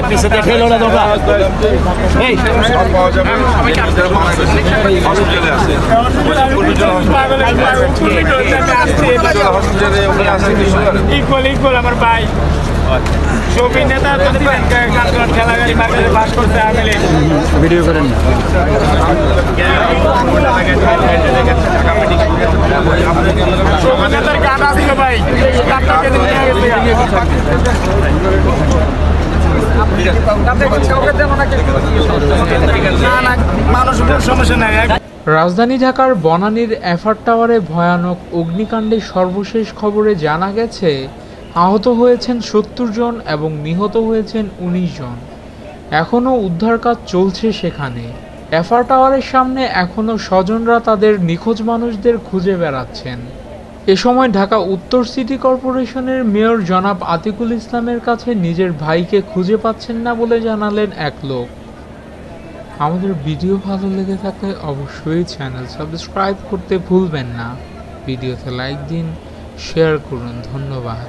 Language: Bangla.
পিছনে ঠেলো না তোমরা এই ইকুয়াল আমার ভাই শোভিন নেতা খেলাগাড়ি মার্কেটে বাস করতে আমেলে ভিডিও করেন না শোভিন নেতার গান আসছিল ভাই গানটা কেটে নিয়ে গেছে রাজধানী ঢাকার বনানীর এফআর টাওয়ারে ভয়ানক অগ্নিকাণ্ডে সর্বশেষ খবরে জানা গেছে আহত হয়েছেন ৭০ জন এবং নিহত হয়েছেন ১৯ জন। এখনও উদ্ধার কাজ চলছে সেখানে। এফআর টাওয়ারের সামনে এখনও স্বজনরা তাদের নিখোঁজ মানুষদের খুঁজে বেড়াচ্ছেন। এ সময় ঢাকা উত্তর সিটি কর্পোরেশনের মেয়র জনাব আতিকুল ইসলামের কাছে নিজের ভাইকে খুঁজে পাচ্ছেন না বলে জানালেন এক লোক। আমাদের ভিডিও ভালো লেগে থাকলে অবশ্যই চ্যানেল সাবস্ক্রাইব করতে ভুলবেন না। ভিডিওতে লাইক দিন, শেয়ার করুন। ধন্যবাদ।